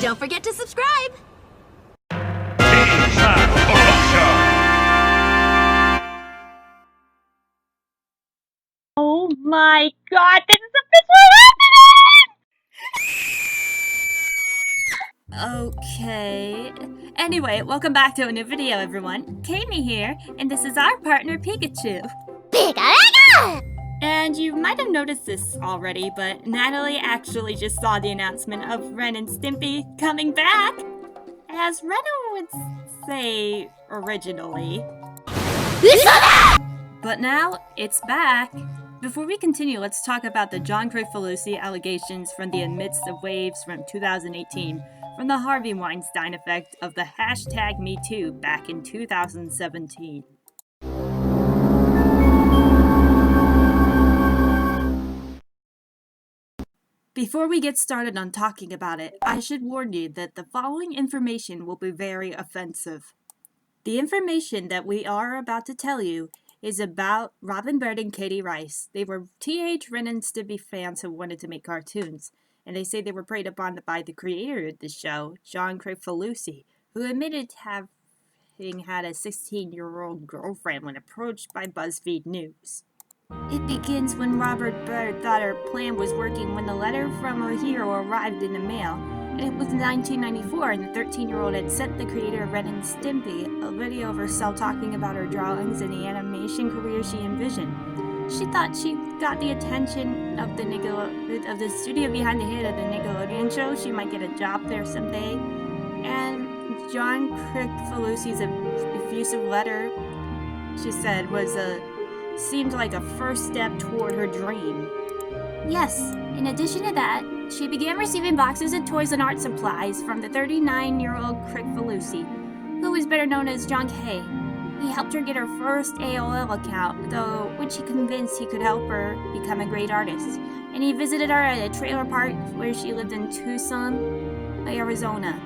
Don't forget to subscribe! Oh my god, this is officially happening! Okay. Anyway, welcome back to a new video, everyone. Kami here, and this is our partner, Pikachu. Pika! And you might have noticed this already, but Natalie actually just saw the announcement of Ren and Stimpy coming back! As Rena would say originally. But now, it's back! Before we continue, let's talk about the John Kricfalusi allegations from the Amidst of Waves from 2018, from the Harvey Weinstein effect of the hashtag #MeToo back in 2017. Before we get started on talking about it, I should warn you that the following information will be very offensive. The information that we are about to tell you is about Robin Bird and Katie Rice. They were teenage Ren and Stimpy fans who wanted to make cartoons, and they say they were preyed upon by the creator of the show, John Kricfalusi, who admitted to having had a 16-year-old girlfriend when approached by BuzzFeed News. It begins when Robert Bird thought her plan was working when the letter from her hero arrived in the mail, and it was 1994, and the 13-year-old had sent the creator of Ren and Stimpy a video of herself talking about her drawings and the animation career she envisioned. She thought she got the attention of the studio behind the hit of the Nickelodeon show. She might get a job there someday. And John Kricfalusi's effusive letter, she said, seemed like a first step toward her dream. Yes, in addition to that, she began receiving boxes of toys and art supplies from the 39-year-old Kricfalusi, who was better known as John K. He helped her get her first AOL account, though, which he convinced he could help her become a great artist. And he visited her at a trailer park where she lived in Tucson, Arizona.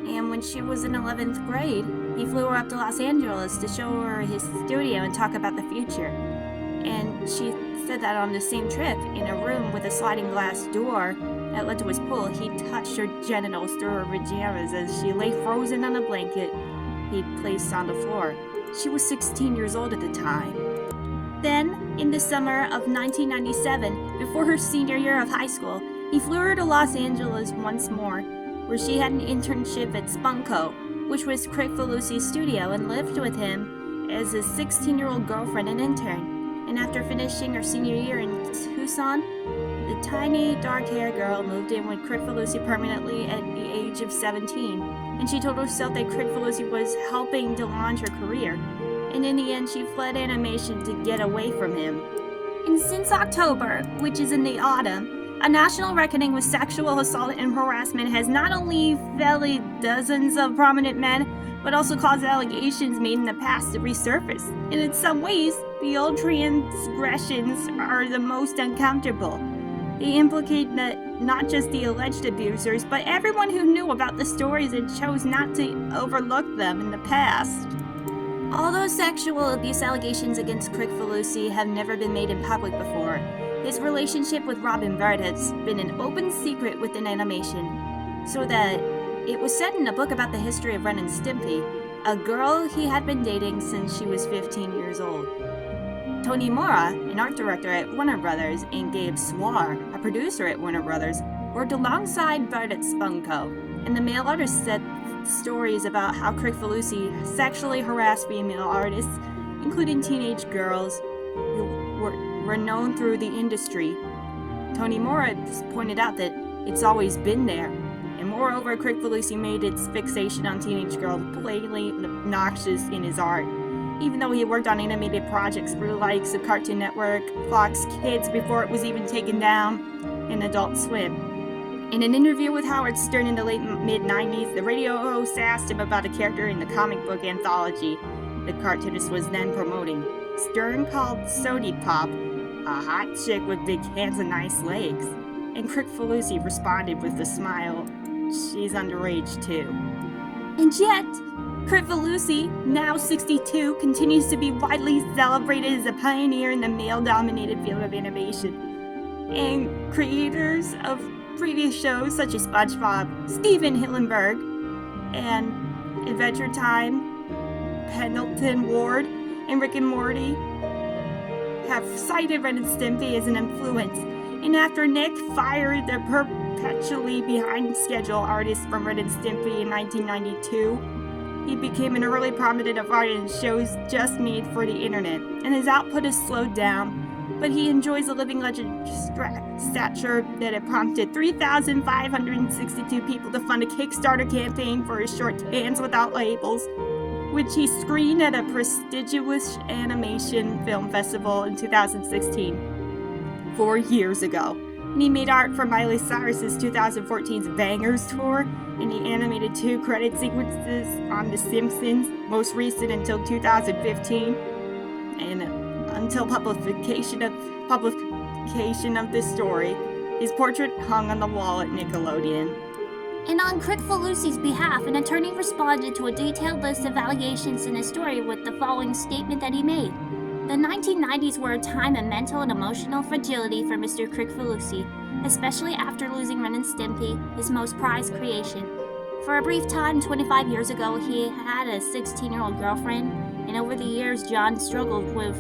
And when she was in 11th grade, he flew her up to Los Angeles to show her his studio and talk about the future. And she said that on the same trip, in a room with a sliding glass door that led to his pool, he touched her genitals through her pajamas as she lay frozen on a blanket he'd placed on the floor. She was 16 years old at the time. Then, in the summer of 1997, before her senior year of high school, he flew her to Los Angeles once more, where she had an internship at Spunko, which was Kricfalusi's studio, and lived with him as his 16-year-old girlfriend and intern. And after finishing her senior year in Tucson, the tiny, dark-haired girl moved in with Kricfalusi permanently at the age of 17, and she told herself that Kricfalusi was helping to launch her career, and in the end she fled animation to get away from him. And since October, which is in the autumn, a national reckoning with sexual assault and harassment has not only velled dozens of prominent men, but also caused allegations made in the past to resurface. And in some ways, the old transgressions are the most uncomfortable. They implicate not just the alleged abusers, but everyone who knew about the stories and chose not to overlook them in the past. Although sexual abuse allegations against Kricfalusi have never been made in public before, his relationship with Robin Bird has been an open secret within animation, so that it was said in a book about the history of Ren and Stimpy, a girl he had been dating since she was 15 years old. Tony Mora, an art director at Warner Brothers, and Gabe Swar, a producer at Warner Brothers, worked alongside Bird at Spunko, and the male artist said stories about how Kricfalusi sexually harassed female artists, including teenage girls who were known through the industry. Tony Mora pointed out that it's always been there, and moreover, Kricfalusi made its fixation on teenage girls blatantly obnoxious in his art. Even though he worked on animated projects for the likes of Cartoon Network, Fox Kids before it was even taken down, and Adult Swim. In an interview with Howard Stern in the late mid-90s, the radio host asked him about a character in the comic book anthology the cartoonist was then promoting. Stern called Sody Pop a hot chick with big hands and nice legs, and Kricfalusi responded with a smile, "She's underage too." And yet, Kricfalusi, now 62, continues to be widely celebrated as a pioneer in the male-dominated field of animation. And creators of previous shows such as SpongeBob, Steven Hillenburg, and Adventure Time, Pendleton Ward, and Rick and Morty have cited Ren and Stimpy as an influence. And after Nick fired the perpetually behind schedule artist from Ren and Stimpy in 1992, he became an early prominent of art in shows just made for the internet, and his output has slowed down, but he enjoys a living legend stature that had prompted 3,562 people to fund a Kickstarter campaign for his short Hands Without Labels, which he screened at a prestigious animation film festival in 2016, 4 years ago. And he made art for Miley Cyrus's 2014's Bangers tour, and he animated 2 credit sequences on The Simpsons, most recent until 2015, and until publication of this story, his portrait hung on the wall at Nickelodeon. And on Crickfalusi's behalf, an attorney responded to a detailed list of allegations in his story with the following statement that he made. The 1990s were a time of mental and emotional fragility for Mr. Crickfalusi, especially after losing Ren and Stimpy, his most prized creation. For a brief time, 25 years ago, he had a 16-year-old girlfriend, and over the years, John struggled with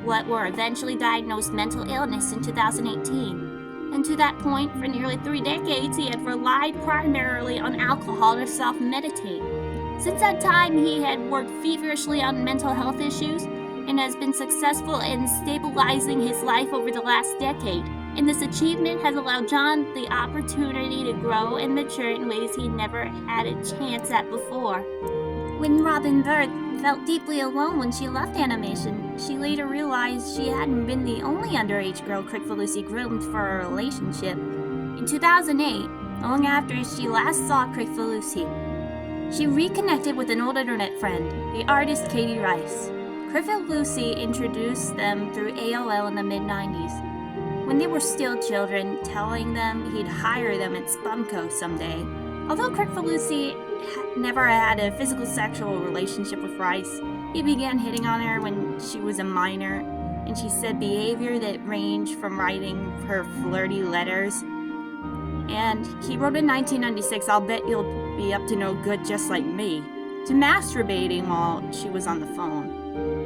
what were eventually diagnosed mental illness in 2018. And to that point, for nearly 3 decades, he had relied primarily on alcohol to self-medicate. Since that time, he had worked feverishly on mental health issues and has been successful in stabilizing his life over the last decade. And this achievement has allowed John the opportunity to grow and mature in ways he never had a chance at before. When Robin Bird felt deeply alone when she left animation, she later realized she hadn't been the only underage girl Crickfalusi groomed for a relationship. In 2008, long after she last saw Crickfalusi, she reconnected with an old internet friend, the artist Katie Rice. Crickfalusi introduced them through AOL in the mid-90s, when they were still children, telling them he'd hire them at Spumco someday. Although Crickfalusi never had a physical sexual relationship with Rice, he began hitting on her when she was a minor, and she said behavior that ranged from writing her flirty letters. And he wrote in 1996, "I'll bet you'll be up to no good just like me," to masturbating while she was on the phone.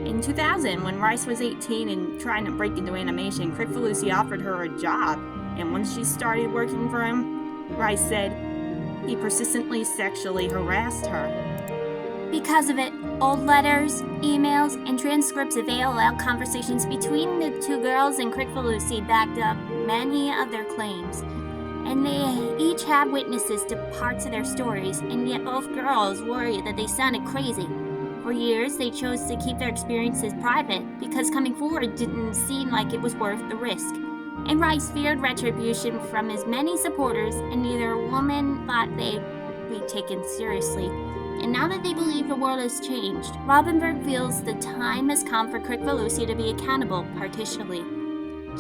In 2000, when Rice was 18 and trying to break into animation, Crickfalusi offered her a job, and once she started working for him, Rice said he persistently sexually harassed her. Because of it, old letters, emails, and transcripts of AOL conversations between the 2 girls and Crickfalusi backed up many of their claims. And they each had witnesses to parts of their stories, and yet both girls worried that they sounded crazy. For years, they chose to keep their experiences private because coming forward didn't seem like it was worth the risk. And Rice feared retribution from his many supporters, and neither woman thought they'd be taken seriously. And now that they believe the world has changed, Robinberg feels the time has come for Crickfalusi to be accountable partially.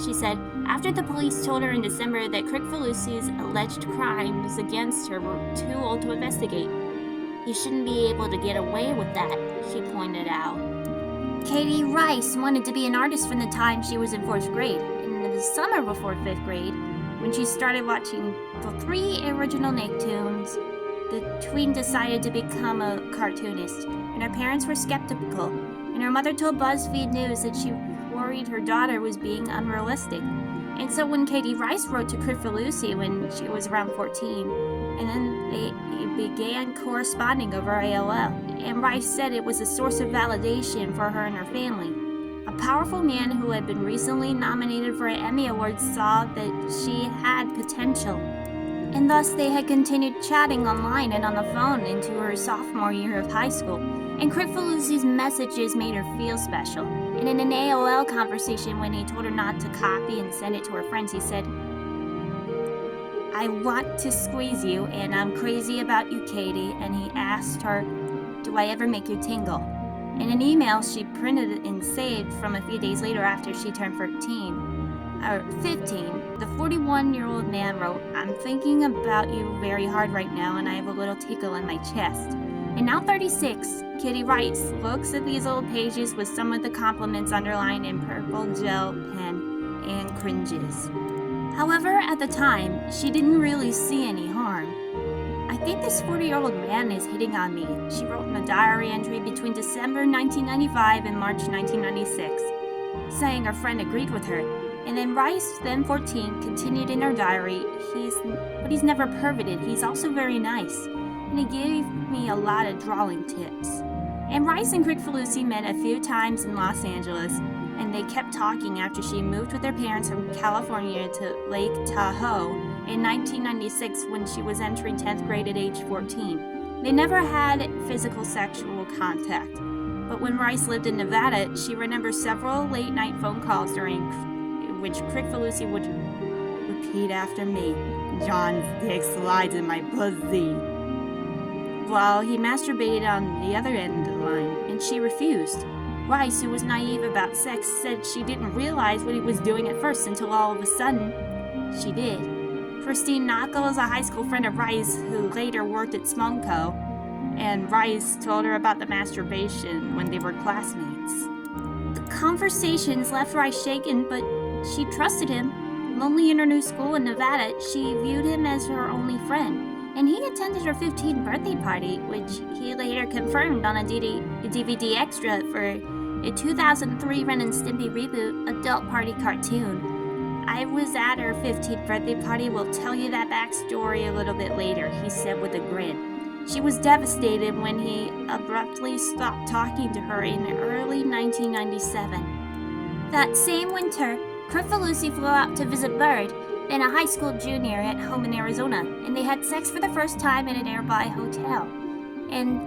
She said, after the police told her in December that Crickfalusi's alleged crimes against her were too old to investigate. "You shouldn't be able to get away with that," she pointed out. Katie Rice wanted to be an artist from the time she was in 4th grade. In the summer before 5th grade, when she started watching the 3 original Nicktoons, the tween decided to become a cartoonist, and her parents were skeptical, and her mother told BuzzFeed News that she worried her daughter was being unrealistic. And so when Katie Rice wrote to Crickfalusi when she was around 14, and then they began corresponding over AOL, and Rice said it was a source of validation for her and her family. A powerful man who had been recently nominated for an Emmy Award saw that she had potential, and thus they had continued chatting online and on the phone into her sophomore year of high school. And Crickfalusi's messages made her feel special. And in an AOL conversation when he told her not to copy and send it to her friends, he said, "I want to squeeze you, and I'm crazy about you, Katie." And he asked her, "Do I ever make you tingle?" In an email she printed and saved from a few days later after she turned 15, the 41-year-old man wrote, "I'm thinking about you very hard right now, and I have a little tickle in my chest." And now 36, Katie Rice looks at these old pages with some of the compliments underlined in purple gel pen and cringes. However, at the time, she didn't really see any harm. "I think this 40-year-old man is hitting on me," she wrote in a diary entry between December 1995 and March 1996, saying her friend agreed with her. And then Rice, then 14, continued in her diary, he's never perverted, he's also very nice, and he gave me a lot of drawing tips." And Rice and Kricfalusi met a few times in Los Angeles, and they kept talking after she moved with their parents from California to Lake Tahoe in 1996 when she was entering 10th grade at age 14. They never had physical sexual contact, but when Rice lived in Nevada, she remembers several late-night phone calls during which Kricfalusi would repeat after me, "John's dick slides in my pussy," while he masturbated on the other end of the line, and she refused. Rice, who was naive about sex, said she didn't realize what he was doing at first until all of a sudden, she did. Christine Knockel is a high school friend of Rice who later worked at Spunko, and Rice told her about the masturbation when they were classmates. The conversations left Rice shaken, but she trusted him. Lonely in her new school in Nevada, she viewed him as her only friend, and he attended her 15th birthday party, which he later confirmed on a DVD extra for a 2003 Ren and Stimpy Reboot adult party cartoon. "I was at her 15th birthday party, we'll tell you that backstory a little bit later," he said with a grin. She was devastated when he abruptly stopped talking to her in early 1997. That same winter, Kricfalusi flew out to visit Bird, then a high school junior at home in Arizona, and they had sex for the first time at a nearby hotel, and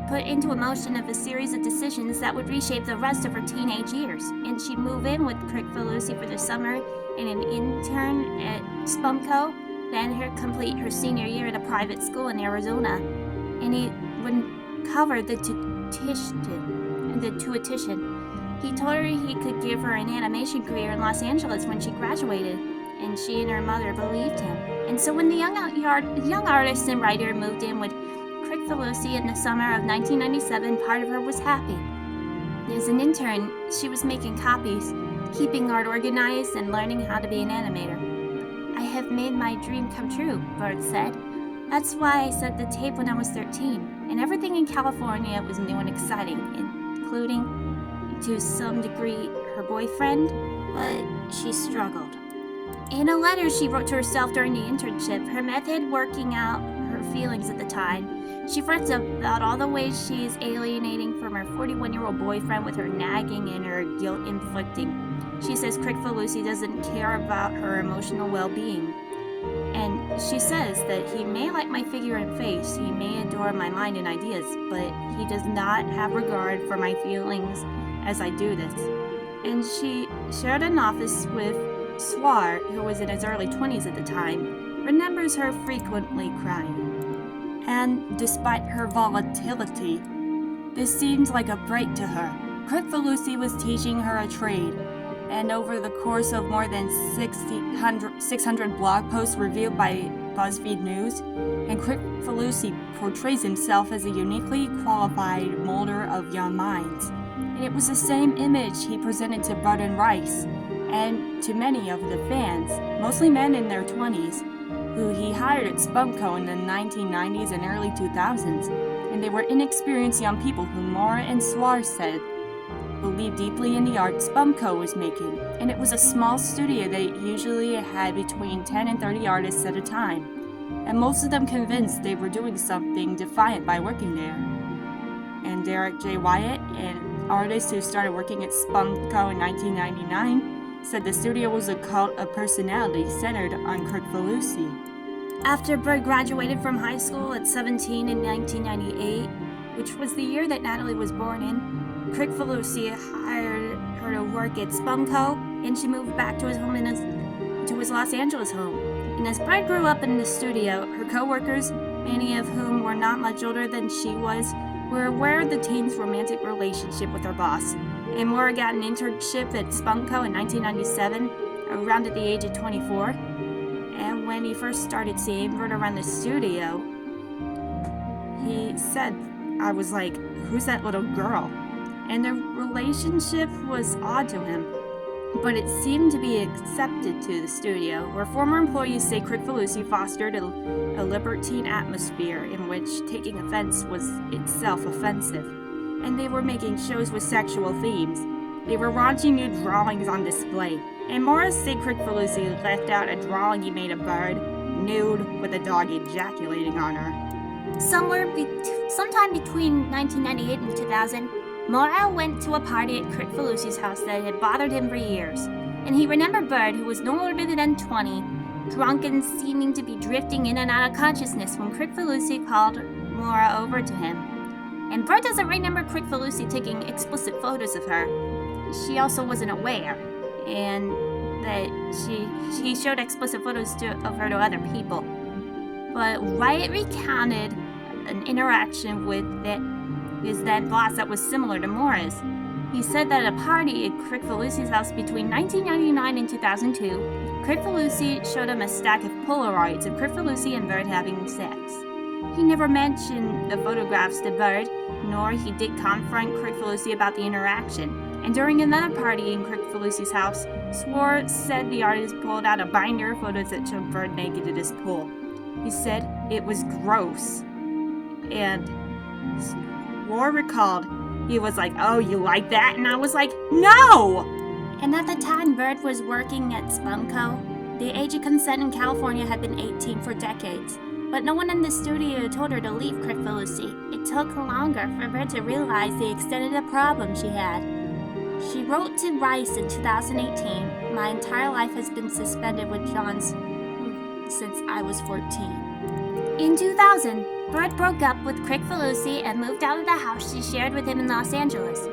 put into motion of a series of decisions that would reshape the rest of her teenage years. And she'd move in with Kricfalusi for the summer and an intern at Spunko, then complete her senior year at a private school in Arizona, and he would cover the tuition. He told her he could give her an animation career in Los Angeles when she graduated, and she and her mother believed him. And so when the young artist and writer moved in with Kricfalusi in the summer of 1997, part of her was happy. As an intern, she was making copies, keeping art organized, and learning how to be an animator. "I have made my dream come true," Bird said. "That's why I set the tape when I was 13, and everything in California was new and exciting, including, to some degree, her boyfriend," but she struggled. In a letter she wrote to herself during the internship, her method working out her feelings at the time, she frets about all the ways she is alienating from her 41-year-old boyfriend with her nagging and her guilt-inflicting. She says Kricfalusi doesn't care about her emotional well-being. And she says that he may like my figure and face, he may adore my mind and ideas, but he does not have regard for my feelings as I do this. And she shared an office with Swar, who was in his early 20s at the time, remembers her frequently crying. And despite her volatility, this seemed like a break to her. Kricfalusi was teaching her a trade, and over the course of more than 600 blog posts reviewed by BuzzFeed News, and Kricfalusi portrays himself as a uniquely qualified molder of young minds. And it was the same image he presented to Bud and Rice, and to many of the fans, mostly men in their 20s, who he hired at Spunko in the 1990s and early 2000s, and they were inexperienced young people who Mora and Swar said believed deeply in the art Spunko was making, and it was a small studio that usually had between 10 and 30 artists at a time, and most of them convinced they were doing something defiant by working there. And Derek J. Wyatt, an artist who started working at Spunko in 1999, said the studio was a cult of personality centered on Kricfalusi. After Bird graduated from high school at 17 in 1998, which was the year that Natalie was born in, Kricfalusi hired her to work at Spunko, and she moved back to his Los Angeles home. And as Bird grew up in the studio, her co-workers, many of whom were not much older than she was, were aware of the teen's romantic relationship with her boss. And Mora got an internship at Spunko in 1997, around at the age of 24. And when he first started seeing Bird around the studio, he said, "I was like, who's that little girl?" And the relationship was odd to him. but it seemed to be accepted to the studio, where former employees say Crickfalusi fostered a libertine atmosphere in which taking offense was itself offensive, and they were making shows with sexual themes. They were raunchy nude drawings on display, and Morris said Crickfalusi left out a drawing he made of Bird, nude, with a dog ejaculating on her. Sometime between 1998 and 2000, Morrell went to a party at Crickfalusi's house that had bothered him for years, and he remembered Bird, who was no older than 20, drunk and seeming to be drifting in and out of consciousness when Crickfalusi called Mora over to him. And Bird doesn't remember Crickfalusi taking explicit photos of her. She also wasn't aware, and that he showed explicit photos of her to other people. But Wyatt recounted an interaction with his then boss that was similar to Mora's. He said that at a party at Crickfalusi's house between 1999 and 2002, Crickfalusi showed him a stack of Polaroids of Crickfalusi and Bird having sex. He never mentioned the photographs to Bird, nor he did confront Crickfalusi about the interaction. And during another party in Crickfalusi's house, Swore said the artist pulled out a binder of photos that showed Bird naked at his pool. He said it was gross. And Swore recalled, he was like, "Oh, you like that?" And I was like, "No!" And at the time Bird was working at Spumco, the age of consent in California had been 18 for decades. But no one in the studio told her to leave Crickfalusi. It took longer for Bird to realize the extent of the problem she had. She wrote to Rice in 2018, "My entire life has been suspended with John's since I was 14. In 2000, Bird broke up with Crickfalusi and moved out of the house she shared with him in Los Angeles.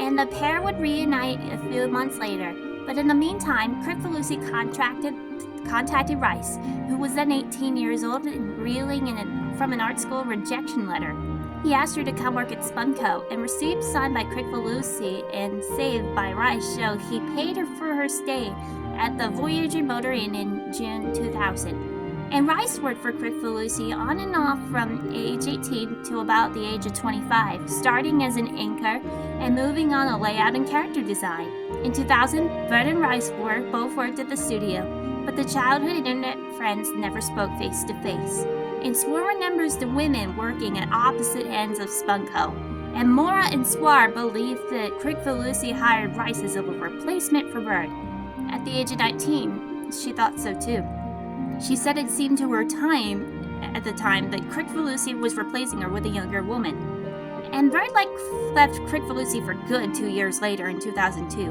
And the pair would reunite a few months later. But in the meantime, Crickfalusi contacted Rice, who was then 18 years old and reeling from an art school rejection letter. He asked her to come work at Spumco and received signed by Crickfalusi and saved by Rice show he paid her for her stay at the Voyager Motor Inn in June 2000. And Rice worked for Crickfalusi on and off from age 18 to about the age of 25, starting as an inker and moving on to layout and character design. In 2000, Bird and Rice both worked at the studio, but the childhood internet friends never spoke face to face. And Swar remembers the women working at opposite ends of Spumco. And Mora and Swar believed that Crickfalusi hired Rice as a replacement for Bird. At the age of 19, she thought so too. She said it seemed to her at the time that Crickfalusi was replacing her with a younger woman. And Bird left Crickfalusi for good 2 years later in 2002.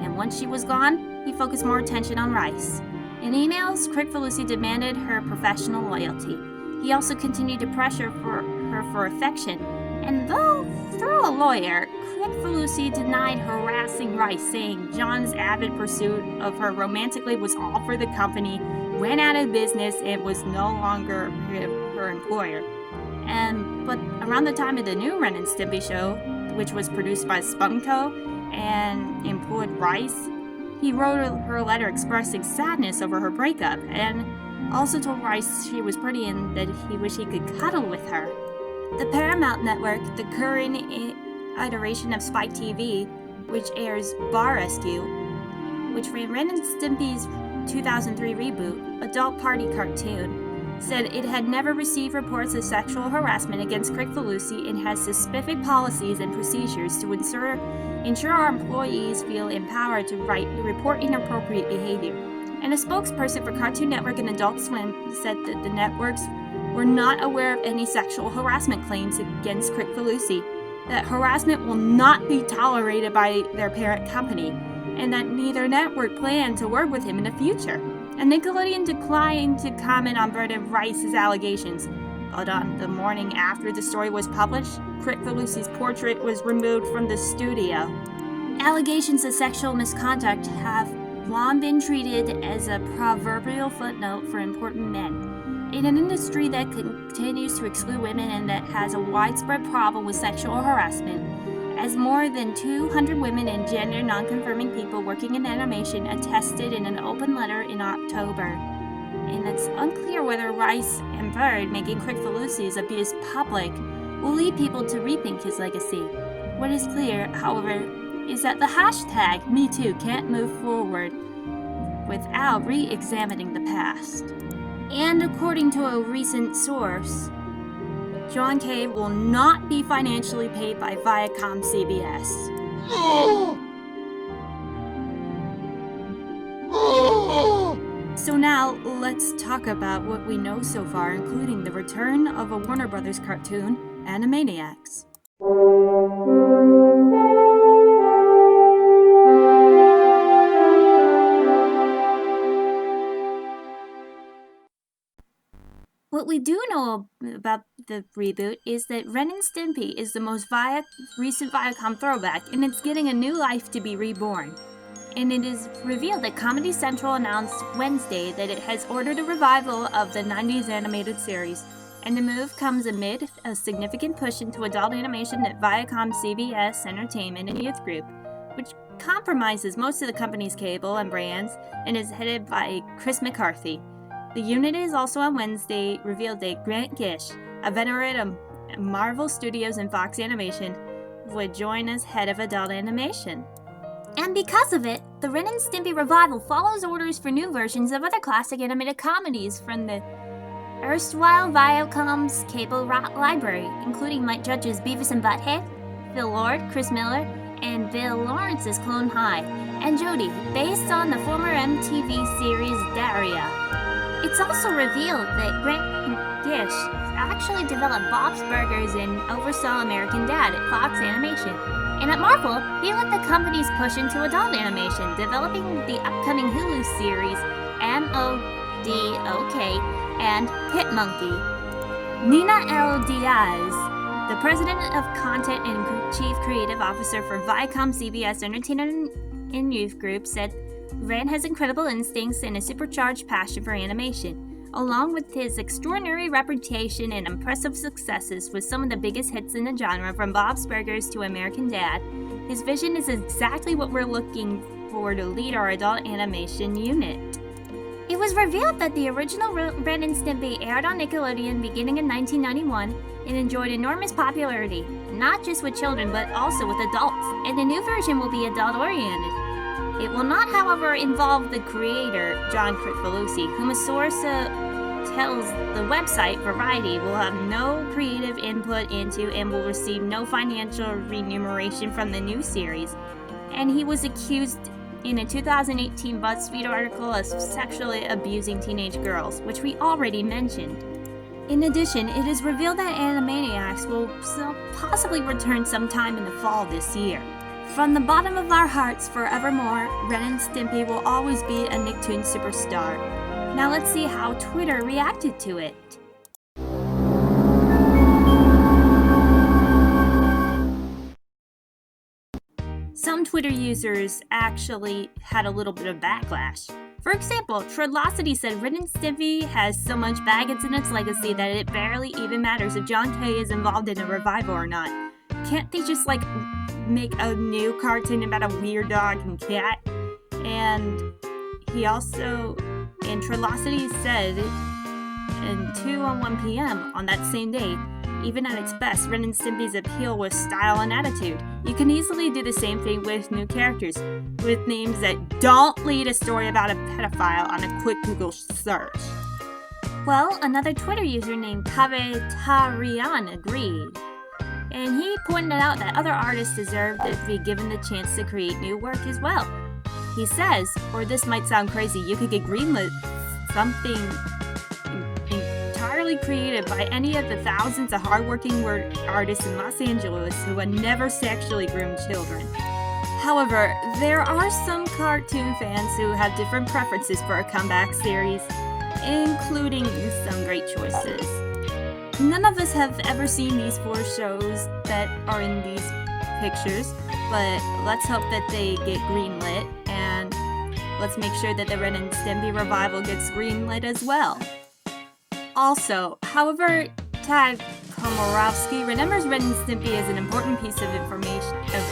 And once she was gone, he focused more attention on Rice. In emails, Crickfalusi demanded her professional loyalty. He also continued to pressure her for affection. And though through a lawyer, Crickfalusi denied harassing Rice, saying John's avid pursuit of her romantically was all for the company, went out of business, and was no longer her employer. But around the time of the new Ren and Stimpy show, which was produced by Spumco and employed Rice, he wrote her a letter expressing sadness over her breakup, and also told Rice she was pretty and that he wished he could cuddle with her. The Paramount Network, the current iteration of Spike TV, which airs Bar Rescue, which ran Ren and Stimpy's 2003 Reboot, adult party cartoon, said it had never received reports of sexual harassment against Crickfalusi and has specific policies and procedures to ensure our employees feel empowered to report inappropriate behavior. And a spokesperson for Cartoon Network and Adult Swim said that the networks were not aware of any sexual harassment claims against Crickfalusi, that harassment will not be tolerated by their parent company, and that neither network planned to work with him in the future. And Nickelodeon declined to comment on Bird and Rice's allegations, but on the morning after the story was published, Crickfalusi's portrait was removed from the studio. Allegations of sexual misconduct have long been treated as a proverbial footnote for important men. In an industry that continues to exclude women and that has a widespread problem with sexual harassment, as more than 200 women and gender non-conforming people working in animation attested in an open letter in October. And it's unclear whether Rice and Bird making Crickfalusi's abuse public will lead people to rethink his legacy. What is clear, however, is that the hashtag #MeToo can't move forward without re-examining the past. And according to a recent source, John Kay will not be financially paid by Viacom CBS. So now, let's talk about what we know so far, including the return of a Warner Brothers cartoon, Animaniacs. What we do know about the reboot is that Ren and Stimpy is the most recent Viacom throwback, and it's getting a new life to be reborn. And it is revealed that Comedy Central announced Wednesday that it has ordered a revival of the 90s animated series, and the move comes amid a significant push into adult animation at Viacom CBS Entertainment and Youth Group, which compromises most of the company's cable and brands and is headed by Chris McCarthy. The unit is also on Wednesday revealed that Grant Gish, a veteran of Marvel Studios and Fox Animation, would join as head of adult animation. And because of it, the Ren and Stimpy revival follows orders for new versions of other classic animated comedies from the erstwhile Viacom's cable library, including Mike Judge's Beavis and Butthead, Phil Lord, Chris Miller, and Bill Lawrence's Clone High, and Jody, based on the former MTV series Daria. It's also revealed that Grant Gish actually developed Bob's Burgers and oversaw American Dad at Fox Animation. And at Marvel, he led the company's push into adult animation, developing the upcoming Hulu series M.O.D.O.K. and Pit Monkey. Nina L. Diaz, the president of content and chief creative officer for Viacom CBS Entertainment and Youth Group, said Ren has incredible instincts and a supercharged passion for animation. Along with his extraordinary reputation and impressive successes with some of the biggest hits in the genre, from Bob's Burgers to American Dad, his vision is exactly what we're looking for to lead our adult animation unit. It was revealed that the original Ren and Stimpy aired on Nickelodeon beginning in 1991 and enjoyed enormous popularity, not just with children but also with adults, and the new version will be adult-oriented. It will not, however, involve the creator, John Crifalucci, whom a source tells the website Variety will have no creative input into and will receive no financial remuneration from the new series. And he was accused in a 2018 BuzzFeed article of sexually abusing teenage girls, which we already mentioned. In addition, it is revealed that Animaniacs will possibly return sometime in the fall this year. From the bottom of our hearts forevermore, Ren and Stimpy will always be a Nicktoon superstar. Now let's see how Twitter reacted to it. Some Twitter users actually had a little bit of backlash. For example, Trilocity said Ren and Stimpy has so much baggage in its legacy that it barely even matters if John Kay is involved in a revival or not. Can't they just make a new cartoon about a weird dog and cat? And Trilocity said in 2:01 p.m. on that same day, even at its best, Ren and Stimpy's appeal was style and attitude. You can easily do the same thing with new characters, with names that don't lead a story about a pedophile on a quick Google search. Well, another Twitter user named Kavetarian agreed. And he pointed out that other artists deserve to be given the chance to create new work as well. He says, or this might sound crazy, you could get greenlit something entirely created by any of the thousands of hardworking artists in Los Angeles who would never sexually groom children. However, there are some cartoon fans who have different preferences for a comeback series, including some great choices. None of us have ever seen these 4 shows that are in these pictures, but let's hope that they get greenlit, and let's make sure that the Ren and Stimpy revival gets greenlit as well. Also, however, Tad Komorowski remembers Ren and Stimpy as an important piece of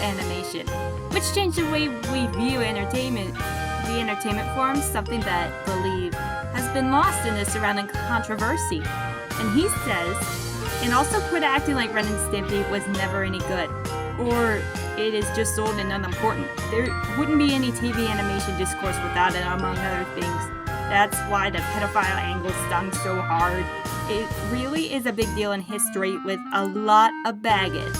animation, which changed the way we view entertainment. The entertainment form, something that, believe, has been lost in the surrounding controversy. And he says, and also quit acting like Ren and Stimpy was never any good. or it is just old and unimportant. There wouldn't be any TV animation discourse without it, among other things. That's why the pedophile angle stung so hard. It really is a big deal in history with a lot of baggage.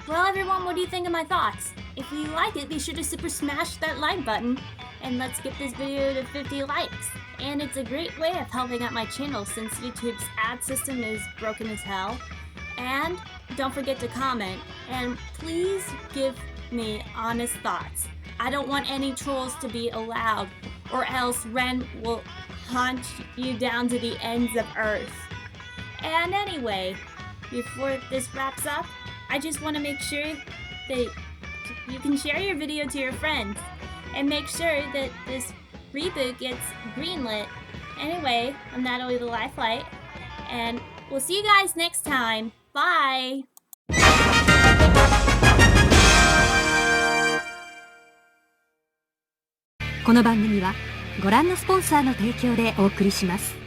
Well, everyone, what do you think of my thoughts? If you like it, be sure to super smash that like button, and let's get this video to 50 likes. And it's a great way of helping out my channel since YouTube's ad system is broken as hell. And don't forget to comment, and please give me honest thoughts. I don't want any trolls to be allowed, or else Ren will hunt you down to the ends of Earth. And anyway, before this wraps up, I just want to make sure that you can share your video to your friends, and make sure that this reboot gets greenlit. Anyway, I'm Natalie the Lifelight, and we'll see you guys next time. Bye! この番組はご覧のスポンサーの提供でお送りします。